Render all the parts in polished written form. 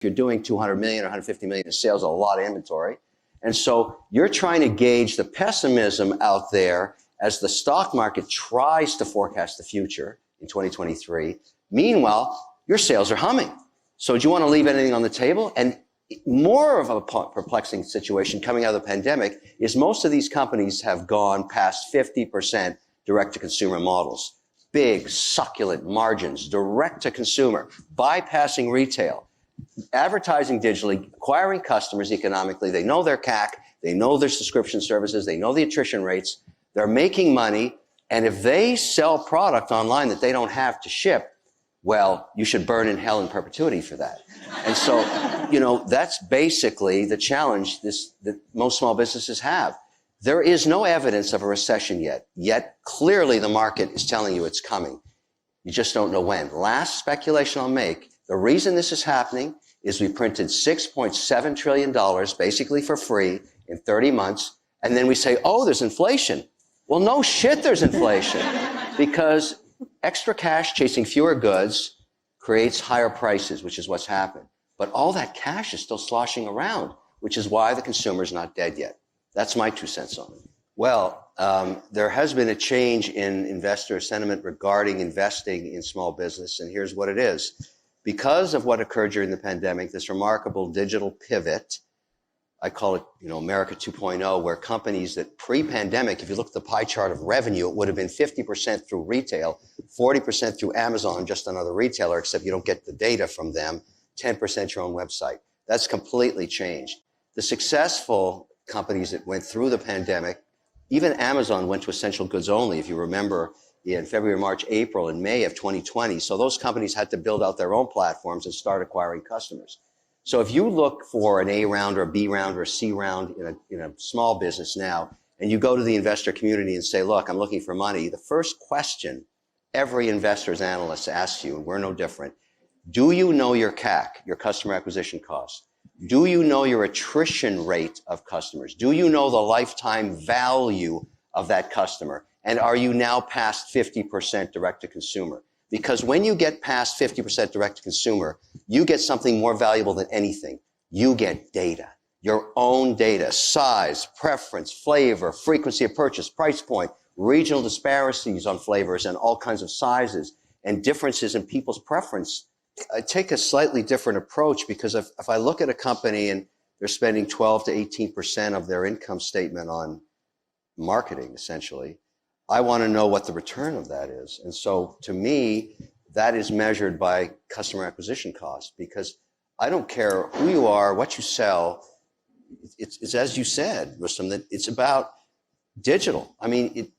you're doing 200 million or 150 million in sales, a lot of inventory. And so you're trying to gauge the pessimism out there as the stock market tries to forecast the future in 2023. Meanwhile, your sales are humming. So do you want to leave anything on the table? And more of a perplexing situation coming out of the pandemic is most of these companies have gone past 50% direct-to-consumer models. Big, succulent margins, direct-to-consumer, bypassing retail, advertising digitally, acquiring customers economically. They know their CAC, they know their subscription services, they know the attrition rates. They're making money, and if they sell product online that they don't have to ship, well, you should burn in hell in perpetuity for that. And so, that's basically the challenge that most small businesses have. There is no evidence of a recession yet clearly the market is telling you it's coming. You just don't know when. Last speculation I'll make, the reason this is happening is we printed $6.7 trillion basically for free in 30 months, and then we say, oh, there's inflation. Well, no shit, there's inflation, because extra cash chasing fewer goods creates higher prices, which is what's happened. But all that cash is still sloshing around, which is why the consumer's not dead yet. That's my 2 cents on it. Well, there has been a change in investor sentiment regarding investing in small business, and here's what it is. Because of what occurred during the pandemic, this remarkable digital pivot, I call it, America 2.0, where companies that pre-pandemic, if you look at the pie chart of revenue, it would have been 50% through retail, 40% through Amazon, just another retailer, except you don't get the data from them, 10% your own website. That's completely changed. The successful companies that went through the pandemic, even Amazon went to essential goods only, if you remember, in February, March, April, and May of 2020. So those companies had to build out their own platforms and start acquiring customers. So if you look for an A round or a B round or a C round in a small business now, and you go to the investor community and say, look, I'm looking for money, the first question every investor's analyst asks you, and we're no different, do you know your CAC, your customer acquisition cost? Do you know your attrition rate of customers? Do you know the lifetime value of that customer? And are you now past 50% direct to consumer? Because when you get past 50% direct to consumer, you get something more valuable than anything. You get data, your own data, size, preference, flavor, frequency of purchase, price point, regional disparities on flavors and all kinds of sizes, and differences in people's preference. I take a slightly different approach, because if I look at a company and they're spending 12 to 18% of their income statement on marketing, essentially, I want to know what the return of that is. And so to me, that is measured by customer acquisition cost, because I don't care who you are, what you sell. It's as you said, Rustam, that it's about digital. I mean,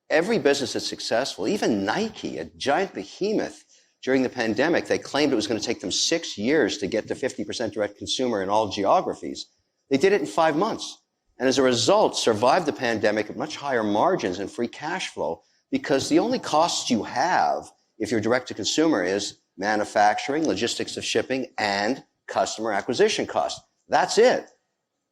every business that's successful, even Nike, a giant behemoth, during the pandemic, they claimed it was going to take them 6 years to get to 50% direct consumer in all geographies. They did it in 5 months. And as a result, survived the pandemic at much higher margins and free cash flow, because the only costs you have if you're direct to consumer is manufacturing, logistics of shipping, and customer acquisition costs. That's it.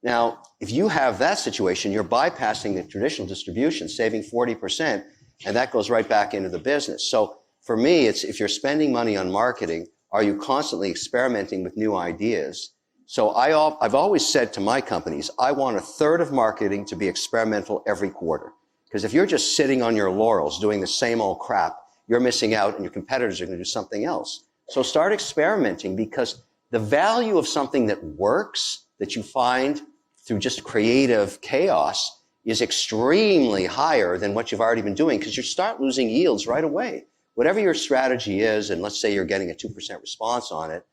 Now, if you have that situation, you're bypassing the traditional distribution, saving 40%, and that goes right back into the business. So for me, it's if you're spending money on marketing, are you constantly experimenting with new ideas? So I've always said to my companies, I want a third of marketing to be experimental every quarter. Because if you're just sitting on your laurels doing the same old crap, you're missing out and your competitors are going to do something else. So start experimenting, because the value of something that works, that you find through just creative chaos, is extremely higher than what you've already been doing, because you start losing yields right away. Whatever your strategy is, and let's say you're getting a 2% response on it,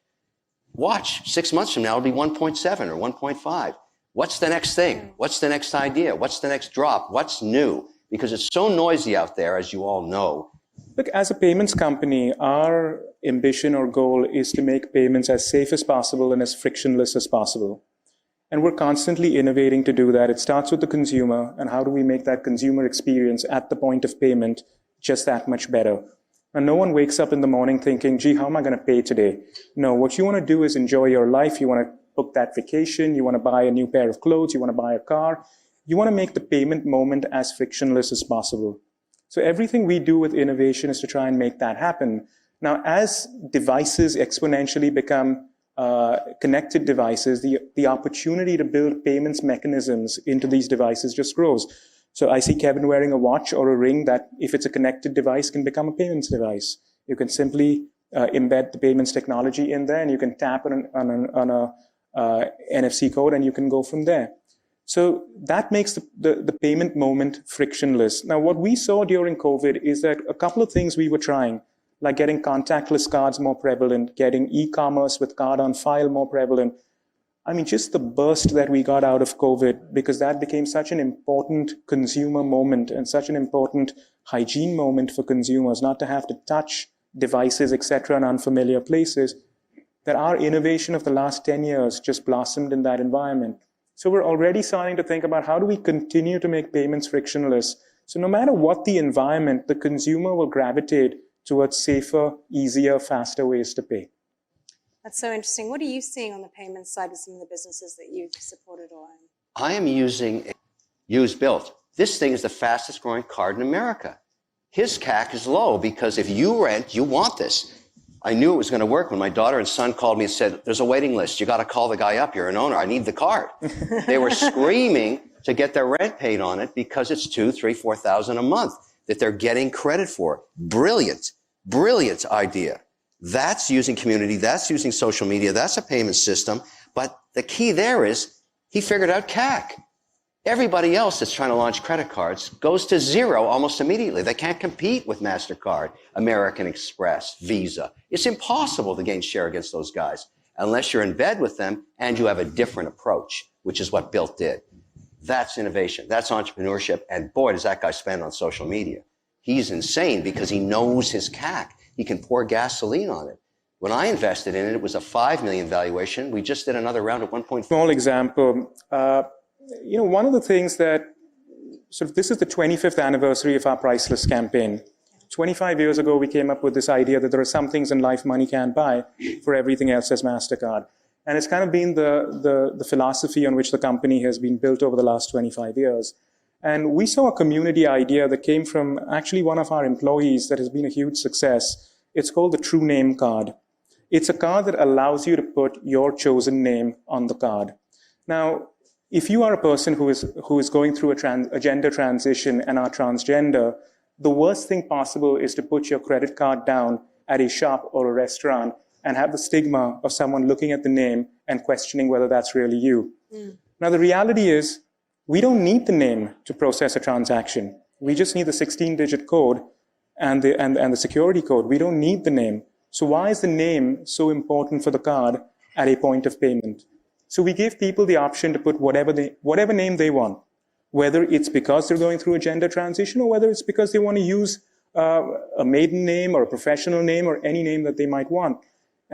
watch 6 months from now, it'll be 1.7 or 1.5. What's the next thing? What's the next idea? What's the next drop? What's new? Because it's so noisy out there, as you all know. Look, as a payments company, our ambition or goal is to make payments as safe as possible and as frictionless as possible. And we're constantly innovating to do that. It starts with the consumer, and how do we make that consumer experience at the point of payment just that much better? And no one wakes up in the morning thinking, gee, how am I going to pay today? No, what you want to do is enjoy your life. You want to book that vacation. You want to buy a new pair of clothes. You want to buy a car. You want to make the payment moment as frictionless as possible. So everything we do with innovation is to try and make that happen. Now, as devices exponentially become connected devices, the opportunity to build payments mechanisms into these devices just grows. So I see Kevin wearing a watch or a ring that, if it's a connected device, can become a payments device. You can simply embed the payments technology in there, and you can tap on a NFC code, and you can go from there. So that makes the payment moment frictionless. Now, what we saw during COVID is that a couple of things we were trying, like getting contactless cards more prevalent, getting e-commerce with card on file more prevalent. I mean, just the burst that we got out of COVID, because that became such an important consumer moment and such an important hygiene moment for consumers, not to have to touch devices, etc., in unfamiliar places, that our innovation of the last 10 years just blossomed in that environment. So we're already starting to think about how do we continue to make payments frictionless. So no matter what the environment, the consumer will gravitate towards safer, easier, faster ways to pay. That's so interesting. What are you seeing on the payments side with some of the businesses that you've supported or owned? I am using a used built. This thing is the fastest growing card in America. His CAC is low because if you rent, you want this. I knew it was going to work when my daughter and son called me and said, there's a waiting list. You got to call the guy up. You're an owner. I need the card. They were screaming to get their rent paid on it because it's $2,000, $3,000, $4,000 a month that they're getting credit for. Brilliant, brilliant idea. That's using community. That's using social media. That's a payment system. But the key there is he figured out CAC. Everybody else that's trying to launch credit cards goes to zero almost immediately. They can't compete with MasterCard, American Express, Visa. It's impossible to gain share against those guys unless you're in bed with them and you have a different approach, which is what Built did. That's innovation. That's entrepreneurship. And boy, does that guy spend on social media. He's insane because he knows his CAC. He can pour gasoline on it. When I invested in it, it was a $5 million valuation. We just did another round at 1.4. Small example. One of the things that this is the 25th anniversary of our Priceless campaign. 25 years ago, we came up with this idea that there are some things in life money can't buy. For everything else, as MasterCard. And it's kind of been the philosophy on which the company has been built over the last 25 years. And we saw a community idea that came from actually one of our employees that has been a huge success. It's called the True Name Card. It's a card that allows you to put your chosen name on the card. Now, if you are a person who is going through a gender transition and are transgender, the worst thing possible is to put your credit card down at a shop or a restaurant and have the stigma of someone looking at the name and questioning whether that's really you. Now, the reality is we don't need the name to process a transaction. We just need the 16-digit code and the security code. We don't need the name. So why is the name so important for the card at a point of payment? So we give people the option to put whatever name they want, whether it's because they're going through a gender transition or whether it's because they want to use a maiden name or a professional name or any name that they might want.